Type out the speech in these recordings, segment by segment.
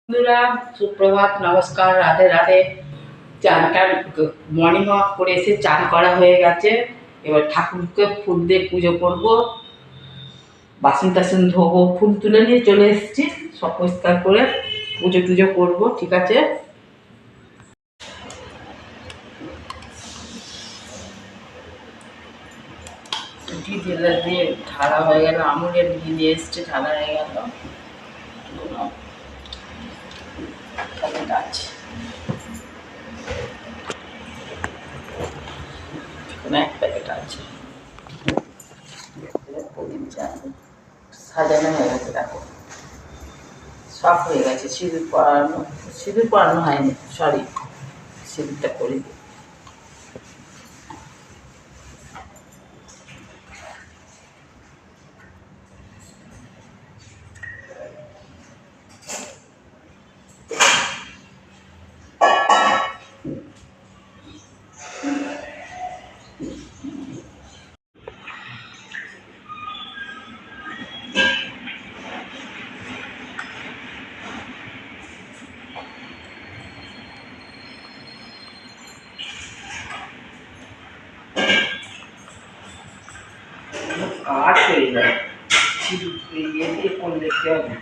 বন্ধুরা, সুপ্রভাত, নমস্কার, রাধে রাধে। চানটা মর্নিং ওয়াক করে এসে চান করা হয়ে গেছে। এবার ঠাকুরকে ফুল দিয়ে পুজো করব, বাসন টাসন ধোবো, ফুল তুলে নিয়ে চলে এসেছি। সব পরিষ্কার করে পুজো টুজো করবো। ঠিক আছে, ঘি দিয়ে ঢালা হয়ে গেল, আমুলের ঘি দিয়ে এসছে, ঢালা হয়ে গেল। আছে এক প্যাকেট আছে, প্রদীপ সাজানো হয়ে গেছে। দেখো, সব হয়ে গেছে। সিঁদুর পরানো হয়নি, সরি, সিঁদুরটা করে দিই। কাঠ হয়ে যায়, ইয়ে দিয়ে কোন দেখতে হবে,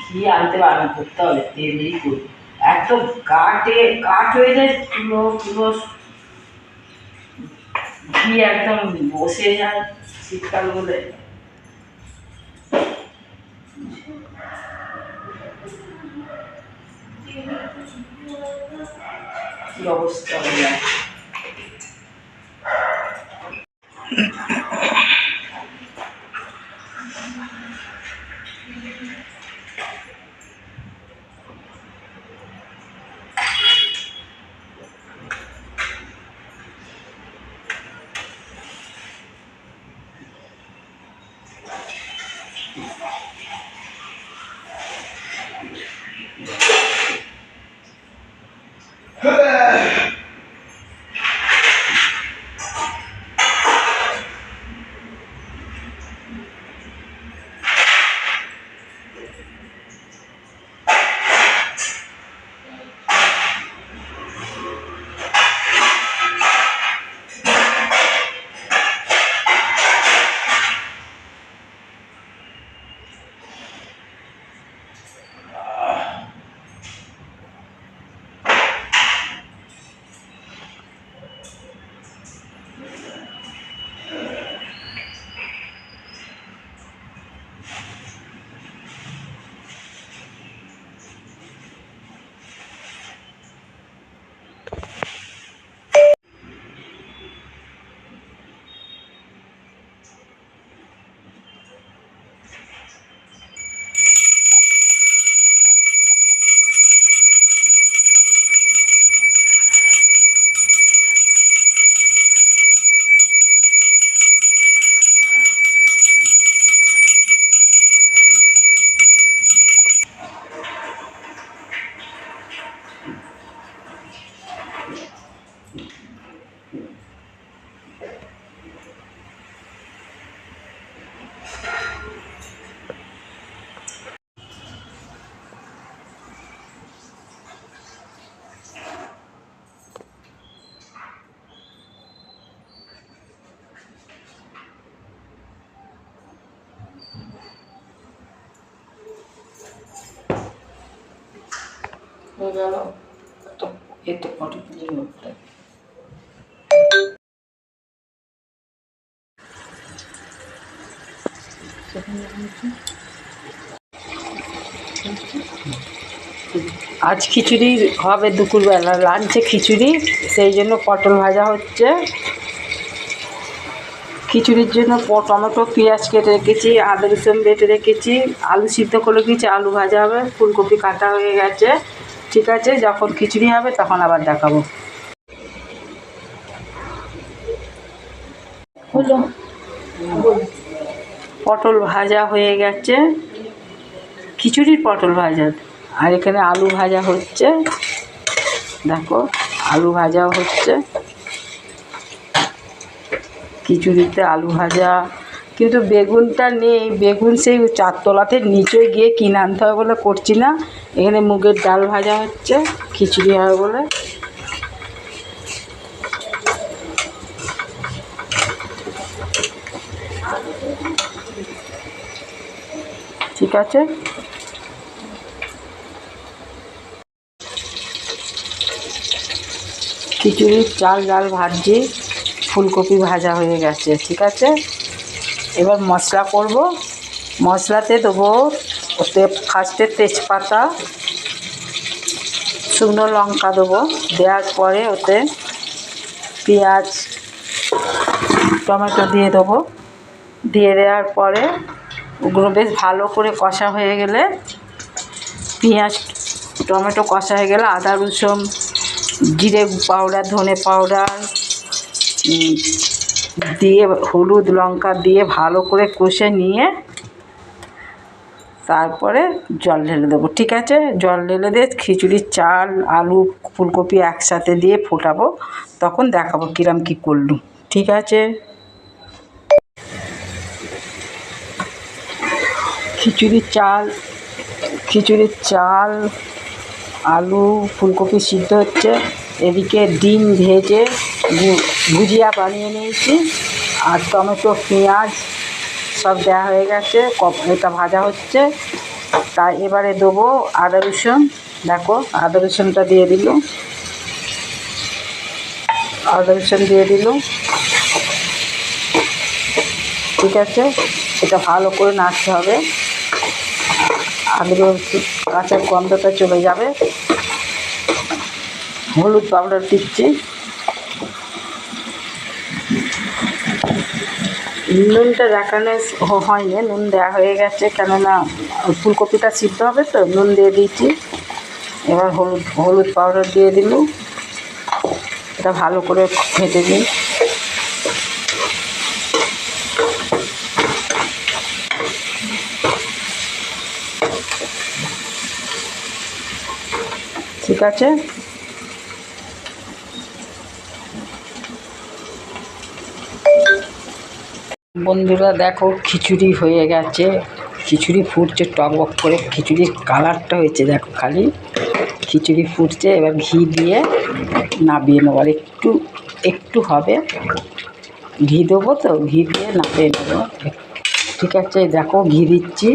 ঘি আনতে পারবে, ধরতে হবে, তেলেই করি। এত কাঠ হয়ে যায়, পুরো পুরো ঘি একদম বসে যায় শীতকাল বলে। কি অবস্থা হয়ে যায়। হয়ে গেল, এত ফটো তুলে উঠতে। আজ খিচুড়ি হবে দুপুরবেলা, লাঞ্চে খিচুড়ি, সেই জন্য পটল ভাজা হচ্ছে। খিচুড়ির জন্য টমেটো পেঁয়াজ কেটে রেখেছি, আদা রসুন বেটে রেখেছি, আলু সিদ্ধ করে রেখেছি, আলু ভাজা হবে, ফুলকপি কাটা হয়ে গেছে। ঠিক আছে, যখন খিচুড়ি হবে তখন আবার দেখাবো। হলো, পটল ভাজা হয়ে গেছে, খিচুড়ির পটল ভাজা। আর এখানে আলু ভাজা হচ্ছে, দেখো আলু ভাজাও হচ্ছে। খিচুড়িতে আলু ভাজা, কিন্তু বেগুনটা নেই, বেগুন সেই চারতলাতে নিচে গিয়ে কিনে আনতে হবে বলে করছি না। এখানে মুগের ডাল ভাজা হচ্ছে, খিচুড়ি হবে বলে। ঠিক আছে, খিচুড়ির চাল ডাল ভাজি, ফুলকপি ভাজা হয়ে গেছে। ঠিক আছে, এবার মশলা করব। মশলাতে দেবো ওতে ফার্স্টে তেজপাতা, শুকনো লঙ্কা দেবো। দেওয়ার পরে ওতে পেঁয়াজ টমেটো দিয়ে দেবো। দিয়ে দেওয়ার পরে ওগুলো বেশ ভালো করে কষা হয়ে গেলে, পেঁয়াজ টমেটো কষা হয়ে গেলে আদা রসুন জিরে পাউডার ধনে পাউডার দিয়ে হলুদ লঙ্কা দিয়ে ভালো করে কষে নিয়ে তারপরে জল ঢেলে দেবো। ঠিক আছে, জল ঢেলে দিয়ে খিচুড়ির চাল আলু ফুলকপি একসাথে দিয়ে ফোটাবো, তখন দেখাবো কিরম কী করলুম। ঠিক আছে, খিচুড়ির চাল আলু ফুলকপি সিদ্ধ হচ্ছে, এদিকে ডিম ভেজে ভুজিয়া বানিয়ে নিয়েছি, আর টমেটো পেঁয়াজ সব দেওয়া হয়ে গেছে, এটা ভাজা হচ্ছে। তাই এবারে দেবো আদা রসুন। দেখো আদা রসুনটা দিয়ে দিলাম, আদা রসুন দিয়ে দিলাম। ঠিক আছে, এটা ভালো করে নাড়তে হবে, আদা রসুন কাঁচা গন্ধটা চলে যাবে। হলুদ পাউডার দিচ্ছি, নুনটা দেখানো হয়নি, নুন দেওয়া হয়ে গেছে, কেননা ফুলকপিটা সিদ্ধ হবে তো, নুন দিয়ে দিয়েছি। এবার হলুদ পাউডার দিয়ে দিলাম, এটা ভালো করে ভেজে দিই। ঠিক আছে, বন্ধুরা দেখো খিচুড়ি হয়ে গেছে, খিচুড়ি ফুটছে টকবক করে, খিচুড়ির কালারটা হয়েছে দেখো, খালি খিচুড়ি ফুটছে। এবার ঘি দিয়ে নাবিয়ে নেবো, আর একটু হবে, ঘি দেবো তো, ঘি দিয়ে নাবিয়ে নেবো। ঠিক আছে, দেখো ঘি দিচ্ছি,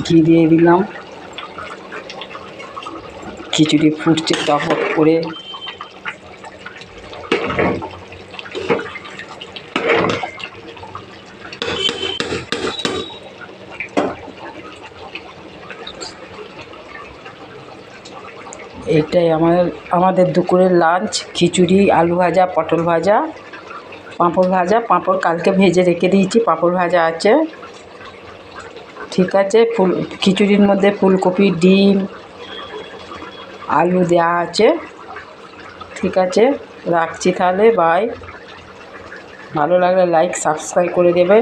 ঘি দিয়ে দিলাম। খিচুড়ি ফুটছে টকবক করে, এটাই আমাদের দুপুরের লাঞ্চ। খিচুড়ি আলু ভাজা পটল ভাজা পাঁপড় ভাজা, পাঁপড় কালকে ভেজে রেখে দিয়েছি, পাঁপড় ভাজা আছে। ঠিক আছে, খিচুড়ির মধ্যে ফুলকপি ডিম আলু দেওয়া আছে। ঠিক আছে, রাখছি তাহলে, বাই। ভালো লাগলে লাইক সাবস্ক্রাইব করে দেবে।